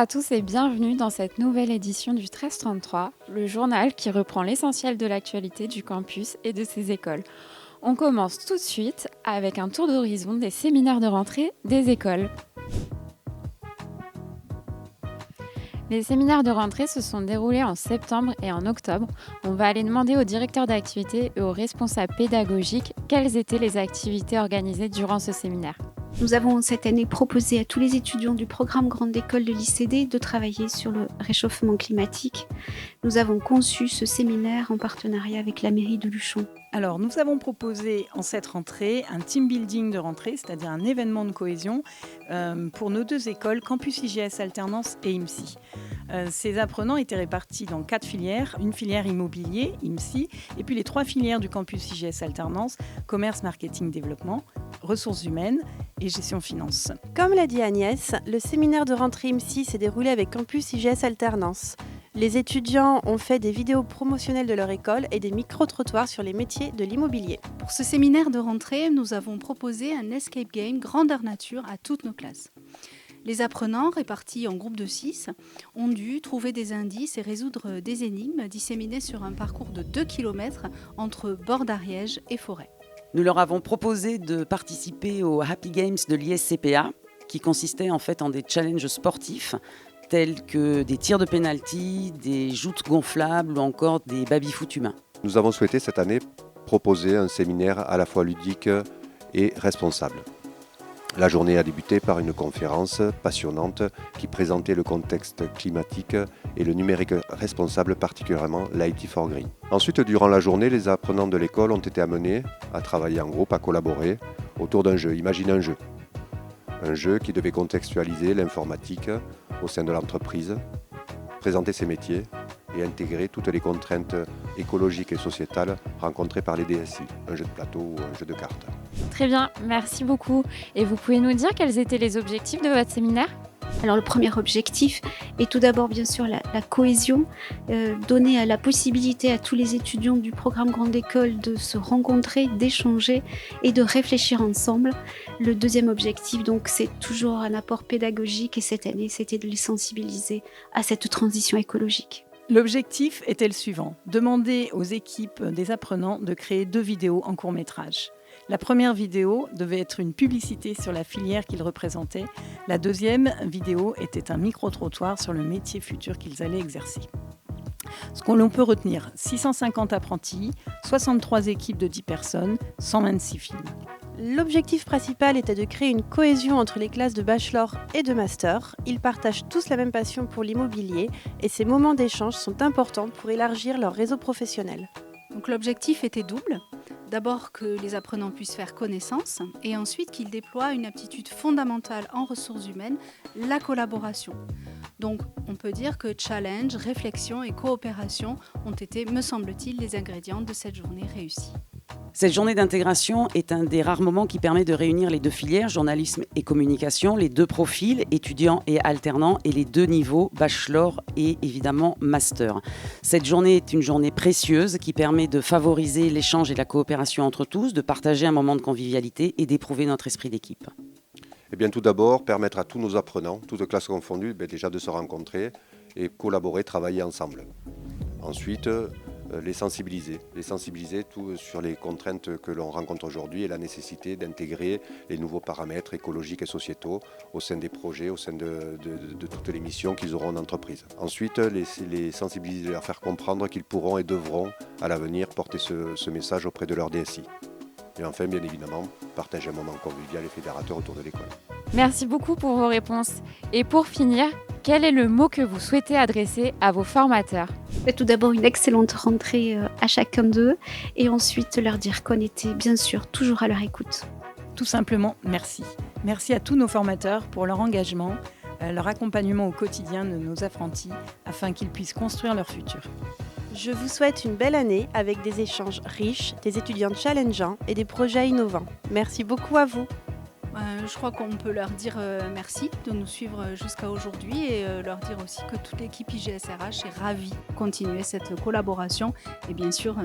à tous et bienvenue dans cette nouvelle édition du 1333, le journal qui reprend l'essentiel de l'actualité du campus et de ses écoles. On commence tout de suite avec un tour d'horizon des séminaires de rentrée des écoles. Les séminaires de rentrée se sont déroulés en septembre et en octobre. On va aller demander aux directeurs d'activités et aux responsables pédagogiques quelles étaient les activités organisées durant ce séminaire. Nous avons cette année proposé à tous les étudiants du programme Grande École de l'ICD de travailler sur le réchauffement climatique. Nous avons conçu ce séminaire en partenariat avec la mairie de Luchon. Alors, nous avons proposé en cette rentrée un team building de rentrée, c'est-à-dire un événement de cohésion pour nos deux écoles, Campus IGS Alternance et IMSI. Ces apprenants étaient répartis dans 4 filières, une filière immobilier, IMSI, et puis les 3 filières du Campus IGS Alternance, commerce, marketing, développement, ressources humaines et gestion finance. Comme l'a dit Agnès, le séminaire de rentrée IMSI s'est déroulé avec Campus IGS Alternance. Les étudiants ont fait des vidéos promotionnelles de leur école et des micro-trottoirs sur les métiers de l'immobilier. Pour ce séminaire de rentrée, nous avons proposé un escape game grandeur nature à toutes nos classes. Les apprenants, répartis en groupes de 6, ont dû trouver des indices et résoudre des énigmes disséminées sur un parcours de 2 km entre Bord d'Ariège et Forêt. Nous leur avons proposé de participer aux Happy Games de l'ISCPA, qui consistaient en fait en des challenges sportifs, tels que des tirs de pénalty, des joutes gonflables ou encore des baby-foot humains. Nous avons souhaité cette année proposer un séminaire à la fois ludique et responsable. La journée a débuté par une conférence passionnante qui présentait le contexte climatique et le numérique responsable, particulièrement l'IT4Green. Ensuite, durant la journée, les apprenants de l'école ont été amenés à travailler en groupe, à collaborer autour d'un jeu. Imaginez un jeu. Un jeu qui devait contextualiser l'informatique au sein de l'entreprise, présenter ses métiers et intégrer toutes les contraintes écologiques et sociétales rencontrées par les DSI, un jeu de plateau ou un jeu de cartes. Très bien, merci beaucoup. Et vous pouvez nous dire quels étaient les objectifs de votre séminaire ? Alors le premier objectif est tout d'abord bien sûr la cohésion, donner la possibilité à tous les étudiants du programme Grande École de se rencontrer, d'échanger et de réfléchir ensemble. Le deuxième objectif donc c'est toujours un apport pédagogique et cette année c'était de les sensibiliser à cette transition écologique. L'objectif était le suivant, demander aux équipes des apprenants de créer 2 vidéos en court-métrage. La première vidéo devait être une publicité sur la filière qu'ils représentaient. La deuxième vidéo était un micro-trottoir sur le métier futur qu'ils allaient exercer. Ce qu'on peut retenir, 650 apprentis, 63 équipes de 10 personnes, 126 films. L'objectif principal était de créer une cohésion entre les classes de bachelor et de master. Ils partagent tous la même passion pour l'immobilier et ces moments d'échange sont importants pour élargir leur réseau professionnel. Donc l'objectif était double. D'abord que les apprenants puissent faire connaissance et ensuite qu'ils déploient une aptitude fondamentale en ressources humaines, la collaboration. Donc on peut dire que challenge, réflexion et coopération ont été, me semble-t-il, les ingrédients de cette journée réussie. Cette journée d'intégration est un des rares moments qui permet de réunir les 2 filières, journalisme et communication, les 2 profils, étudiants et alternants, et les 2 niveaux, bachelor et évidemment master. Cette journée est une journée précieuse qui permet de favoriser l'échange et la coopération entre tous, de partager un moment de convivialité et d'éprouver notre esprit d'équipe. Eh bien, tout d'abord, permettre à tous nos apprenants, toutes classes confondues, déjà de se rencontrer et collaborer, travailler ensemble. Ensuite, les sensibiliser tout sur les contraintes que l'on rencontre aujourd'hui et la nécessité d'intégrer les nouveaux paramètres écologiques et sociétaux au sein des projets, au sein de toutes les missions qu'ils auront en entreprise. Ensuite, les sensibiliser, leur faire comprendre qu'ils pourront et devront à l'avenir porter ce message auprès de leur DSI. Et enfin, bien évidemment, partager un moment convivial et fédérateur autour de l'école. Merci beaucoup pour vos réponses. Et pour finir, quel est le mot que vous souhaitez adresser à vos formateurs ? Tout d'abord une excellente rentrée à chacun d'eux et ensuite leur dire qu'on était bien sûr toujours à leur écoute. Tout simplement, merci. Merci à tous nos formateurs pour leur engagement, leur accompagnement au quotidien de nos apprentis afin qu'ils puissent construire leur futur. Je vous souhaite une belle année avec des échanges riches, des étudiants challengeants et des projets innovants. Merci beaucoup à vous. Je crois qu'on peut leur dire merci de nous suivre jusqu'à aujourd'hui et leur dire aussi que toute l'équipe IGSRH est ravie de continuer cette collaboration et bien sûr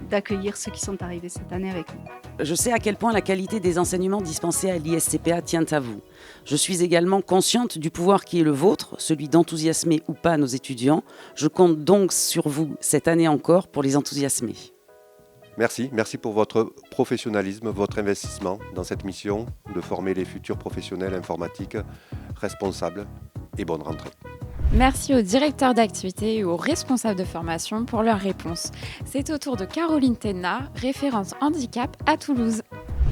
d'accueillir ceux qui sont arrivés cette année avec nous. Je sais à quel point la qualité des enseignements dispensés à l'ISCPA tient à vous. Je suis également consciente du pouvoir qui est le vôtre, celui d'enthousiasmer ou pas nos étudiants. Je compte donc sur vous cette année encore pour les enthousiasmer. Merci pour votre professionnalisme, votre investissement dans cette mission de former les futurs professionnels informatiques responsables et bonne rentrée. Merci aux directeurs d'activité et aux responsables de formation pour leurs réponses. C'est au tour de Caroline Tenna, référente handicap à Toulouse.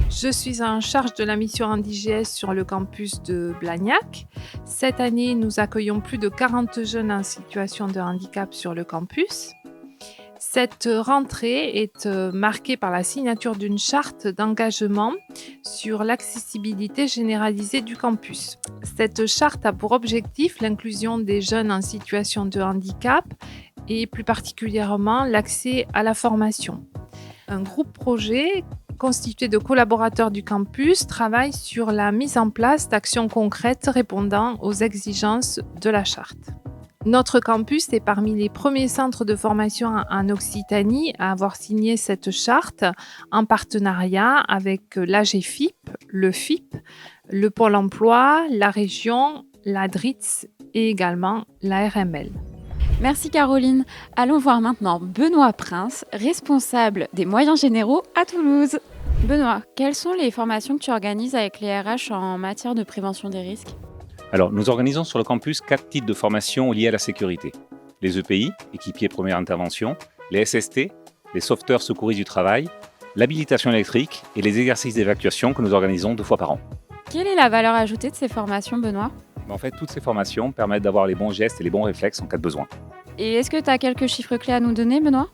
Je suis en charge de la mission HandiGS sur le campus de Blagnac. Cette année, nous accueillons plus de 40 jeunes en situation de handicap sur le campus. Cette rentrée est marquée par la signature d'une charte d'engagement sur l'accessibilité généralisée du campus. Cette charte a pour objectif l'inclusion des jeunes en situation de handicap et plus particulièrement l'accès à la formation. Un groupe projet constitué de collaborateurs du campus travaille sur la mise en place d'actions concrètes répondant aux exigences de la charte. Notre campus est parmi les premiers centres de formation en Occitanie à avoir signé cette charte en partenariat avec l'AGFIP, le FIP, le Pôle emploi, la région, la DRITS et également la RML. Merci Caroline. Allons voir maintenant Benoît Prince, responsable des moyens généraux à Toulouse. Benoît, quelles sont les formations que tu organises avec les RH en matière de prévention des risques ? Alors, nous organisons sur le campus 4 types de formations liées à la sécurité. Les EPI, équipiers première intervention, les SST, les sauveteurs secouristes du travail, l'habilitation électrique et les exercices d'évacuation que nous organisons 2 fois par an. Quelle est la valeur ajoutée de ces formations, Benoît ? En fait, toutes ces formations permettent d'avoir les bons gestes et les bons réflexes en cas de besoin. Et est-ce que tu as quelques chiffres clés à nous donner, Benoît ?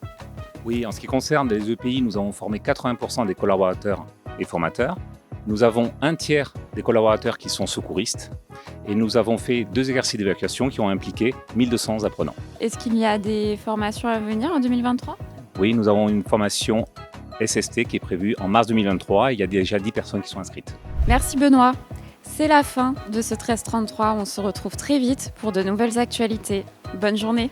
Oui, en ce qui concerne les EPI, nous avons formé 80% des collaborateurs et formateurs. Nous avons un tiers des collaborateurs qui sont secouristes et nous avons fait 2 exercices d'évacuation qui ont impliqué 1200 apprenants. Est-ce qu'il y a des formations à venir en 2023 ? Oui, nous avons une formation SST qui est prévue en mars 2023 et il y a déjà 10 personnes qui sont inscrites. Merci Benoît. C'est la fin de ce 1333. On se retrouve très vite pour de nouvelles actualités. Bonne journée.